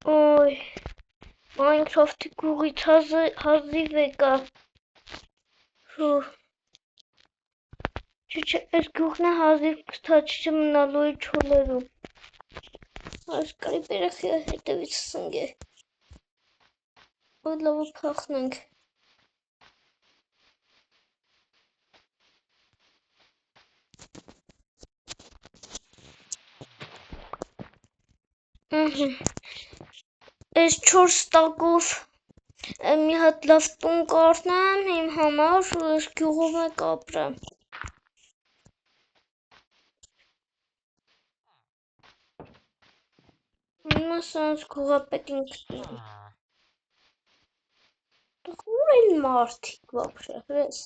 Oy. Minecraft'ı gugit hazır vega. Şu. Es gugna hazır taçım naloy çolarım. Asgari berexi հետևիցսն է։ Ոդ լավ փախնենք։ Այս 4 տակով մի հատ լավ տուն կառնեմ իմ համար ու այս գյուղում եք ապրեմ։ Մասանց գյուղապետին գտնեմ։ Ուր են մարդիկ вообще, հրես։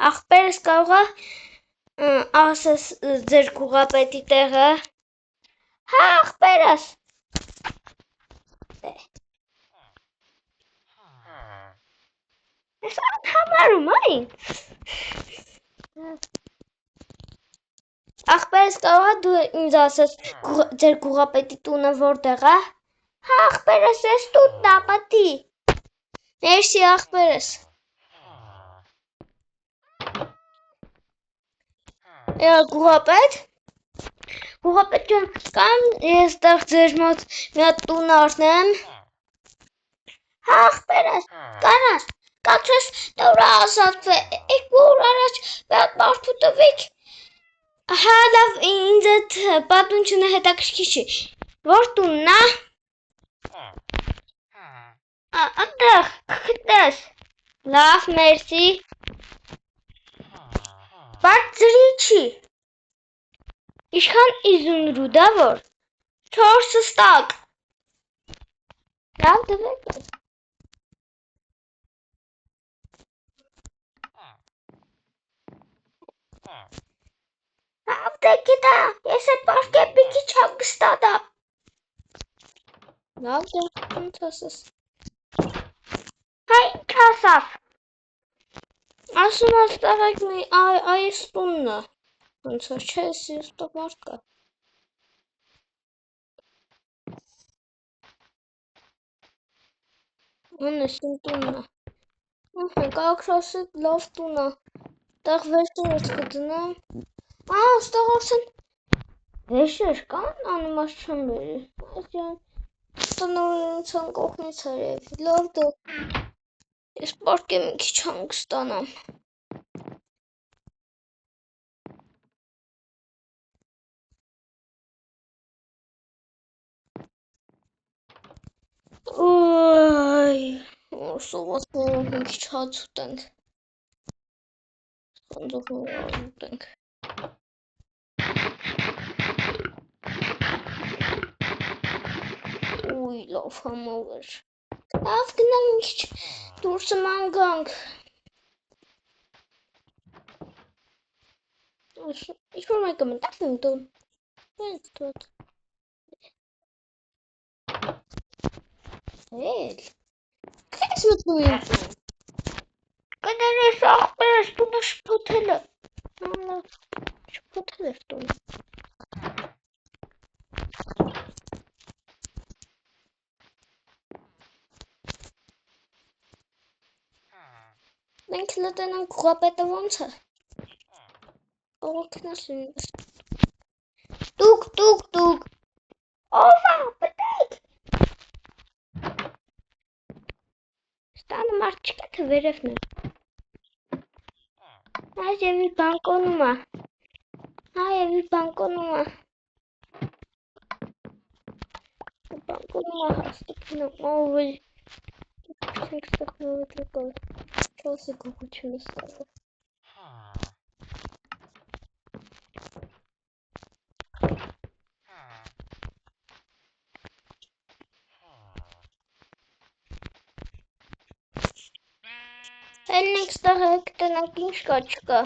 Ախպերս կարող է ասես ձեր գյուղապետի տեղը։ Հա, ախպերս։ Ես անհամարում այն։ Ախպերս կարող է դու ինձ ասես ձեր գյուղապետի տունը որտեղ է։ Հա, ախպերս, ես տունն է, պատի։ Ներսի ախպերս։ Գյուղապետ։ Գյուղապետ ջան, կամ ես տեղ ձեր մոտ մի հատ տուն առնեմ։ Հա, ախպերս, կանաս, կացես դուրա ասացվե, եկ որ առաջ վատ մարդու տվիք։ Հա, լավ, ինձ այդ պատունչունը հետաքրքիր չի։ Որ տունն է։ Ատեղ, քտես։ Լավ, մերսի։ Բայց ձրի չի։ Իշքան իզուն ռուդա որ։ 4 ստակ։ Լավ դվեք ես։ Լավ դե գիտա, ես այդ պարկեպի քիչ հագստադա։ Լավ դե, ինձ ասես։ Հա, ինչ ասավ։ Ասում ես տղեկ մի այս տունն է։ Ոնց որ չէ, ես տող մարդ կա։ Անես իմ տունն է։ Կարող ասի լավ տուն է։ Տեղ վերջերս կդնեմ։ Ստեղ արդեն վերջեր կան, անիմաց չեմ բերի։ Տնօրենության կողմից արև։ Լավ դե։ Ես պարկեմ մի քիչ հանգստանամ։ Ոյ, սովասները մի քիչ հաց ուտենք։ Սանդողները ուտենք։ Ուй, լավ համով էր։ Լավ գնամ մի քիչ դուրսը ման գանք։ Ինչ-որ մեկը մտավ իմ տուն։ Հենց դուտ։ Էլ։ Քեզ մտնում իմ տուն։ Կներես ախպերս տունը շփոթել է։ Շփոթել էր տունը։ Մենք լտենանք գյուղապետը ոնց է։ Ողոքնաս ինձ։ Տուկ։ Ով է, պետեք։ Ստանը մարդ չկա, թե վերևն է։ Այս եւի բանկոնում է։ Հա, եւի բանկոնում է։ Բանկոնում է հաստիքն ով է։ Չենք ստեղնով էդ լկալ։ Չասի գողությունը ստարով։ Հելնենք ստեղ եք տնանք ինչ կա չկա։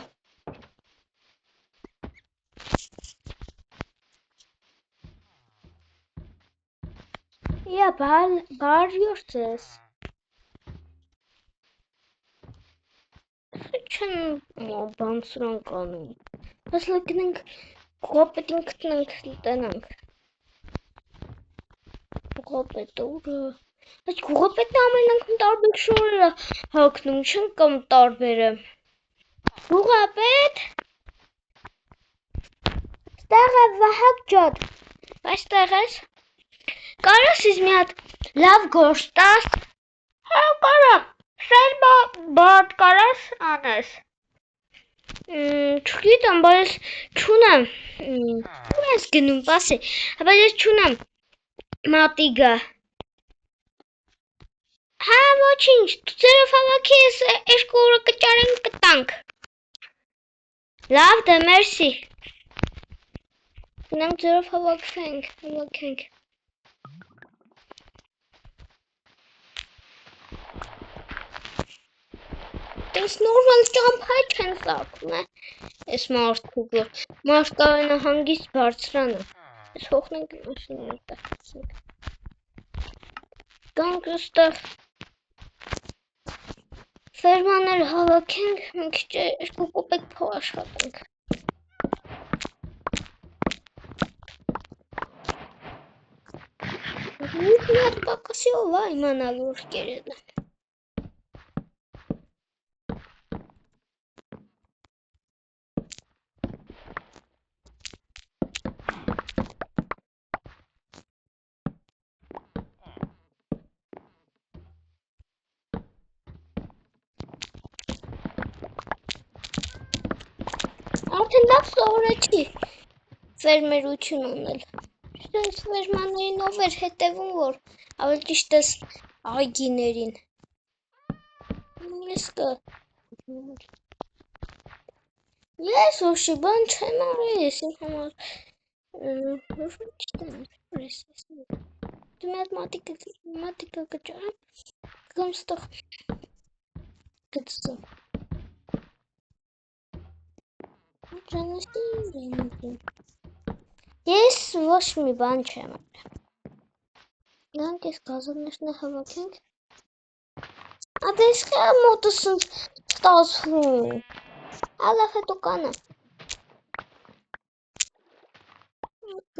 Я բարյուրց ես։ Չեն բան սրանք անում։ Ես լգնենք Կողապետին գտնենք լտենանք։ Կողապետը ուր է։ Այդ կողապետն ամեն անգամ տարբեր շորեր է հագնում, չեմ կամ տարբերը։ Կողապետ։ Ստեղ է Վահագ ջան։ Այստեղ ես։ Կարաս ինձ մի հատ լավ գործ տաս։ Հա կարամ։ Սերմա բադ կարաս անես։ Չգիտեմ, բայց չունեմ։ Ու ես գնում, պասի, բայց ես չունեմ մատիգը։ Հա, ոչինչ, ծերով հավաքի ես երկու օրը կճարենք կտանք։ Լավ դե, մերսի։ Գնանք ծերով հավաքենք։ Տես նորմալ ճամփա չեն սարքում է։ Ես մարդուկը, մարդ կարենա հանգիստ բարձրանը։ Ես հողնենք մաշիները տախեցինք։ Գանք ստեղ ֆերմաներ հավաքենք, մի քիչ երկու կոպեկ փող աշխատենք։ Մի հատ պակասիով է իմանալ որ կերել է։ Արդեն լավ սովորեցի ֆերմերություն անել։ Այս ֆերմաներին ով էր հետևում, որ ավելի ճիշտ է այգիներին։ Ես ոչի բան չեմ արել, ես իմ համար չտեմ, դու մի հատ մատիկը կճարեմ, գամ ստեղ գծում։ Ես ոչ մի բան չեմ արել։ Գանք ես գազովներն հավաքենք։ Ադես խա մոտս ստացվում։ Ալավ հետո կանեմ։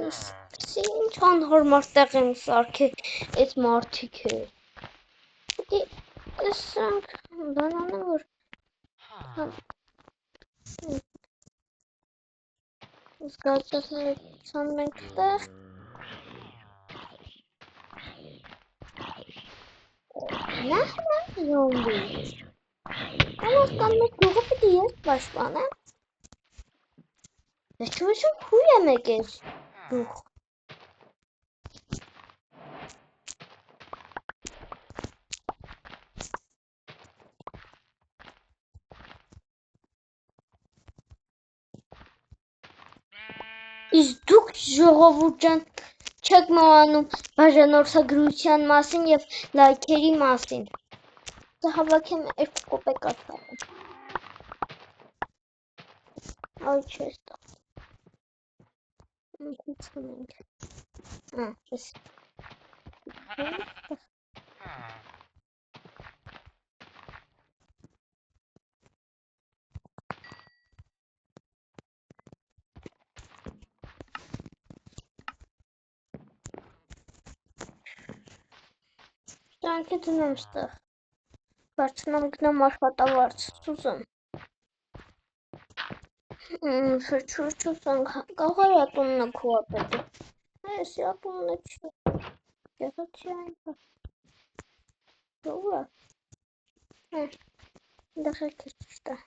Ինչ անհարմար տեղ եմ սարքել այդ մարդիկը։ Պետք է տեսանք բան անեմ որ զգացողները ցան մենք տեղ Նահնան զոմբի Անոս կան մեկ գողը պետք է ես պաշտպանեմ Ես չվեցում հույ եմ եկես գող Իսկ դուք ժողովուրդ ջան չեք մոռանում բաժանորդագրության մասին եւ լայքերի մասին։ Դա հավաքեմ 2 կոպեկ աշխատեմ։ Այ չէ ստա։ Ահա, էս։ Դրանք դնեմ ստեղ։ Բարձրանում գնամ աշխատավարձ սուզեմ։ Շրջանք կաղայա տունն է քուապետը։ Այս տունն չի։ Գեղեցի այն։ Դուրա։ Դախեք ճիշտ է։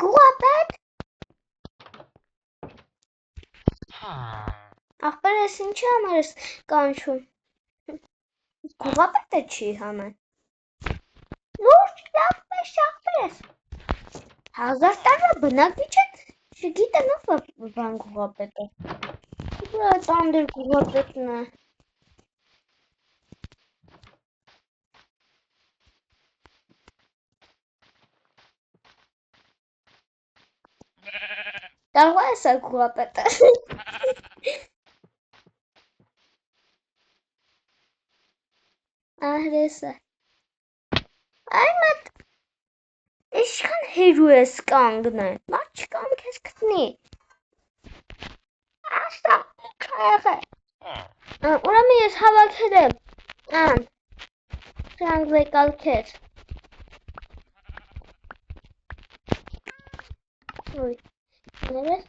Քուապետ Ախպեր ես ինչի համար ես կանչում։ Քուապետը չի համը։ Լուրջ լավ պես ախպեր ես։ 1000 տարվա բնակիչ է, չգիտեմ ով բան քուապետը։ Դա տանդեր քուապետն է։ Տարվա ես քուապետը։ Ահրեսը։ Այդ Ինչքան հերու ես կանգնել, մարդ չկամ քեզ գտնի։ Աստա, քայղը։ Ուրեմն ես հավաքել եմ։ Սրանք վեկալ քեզ։ Ոյ, ներես։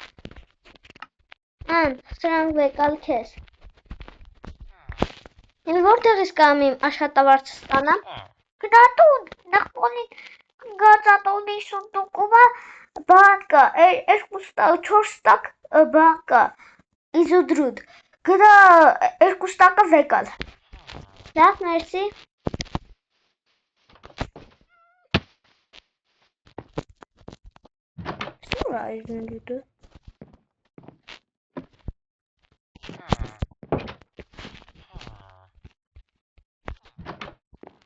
Սրանք վեկալ քեզ։ Ես որտեղ ես կամ իմ աշխատավարձը ստանամ։ Գնատուն, նախքոնին գածատոնի սունդուկումը բան կա, 4 տակ բան կա, իզոդրուտ, գնա 2 տակը վեկալ։ Լավ, մերսի։ Սուր այժն դուտը։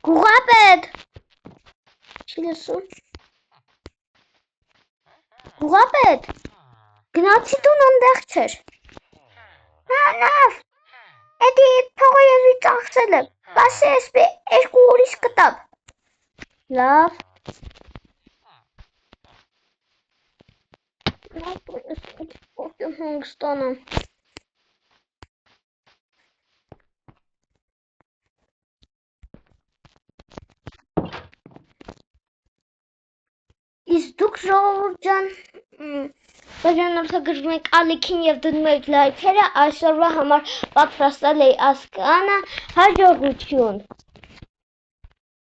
Գուղապետ։ Չի լսում։ Գուղապետ։ Գնացի տուն ընդեղ չեր։ Լավ։ Էդի փողը եզի ծախսել եմ։ Բասի էսպի 2 օրից կտավ։ Լավ։ Որդեմ հանգստանամ։ Իսկ դուք ժողովուրդ ջան, բաժանորդագրվում եք ալիքին և դնում եք լայքերը, այսօրվա համար պատրաստել էի ասկանը, հաջողություն։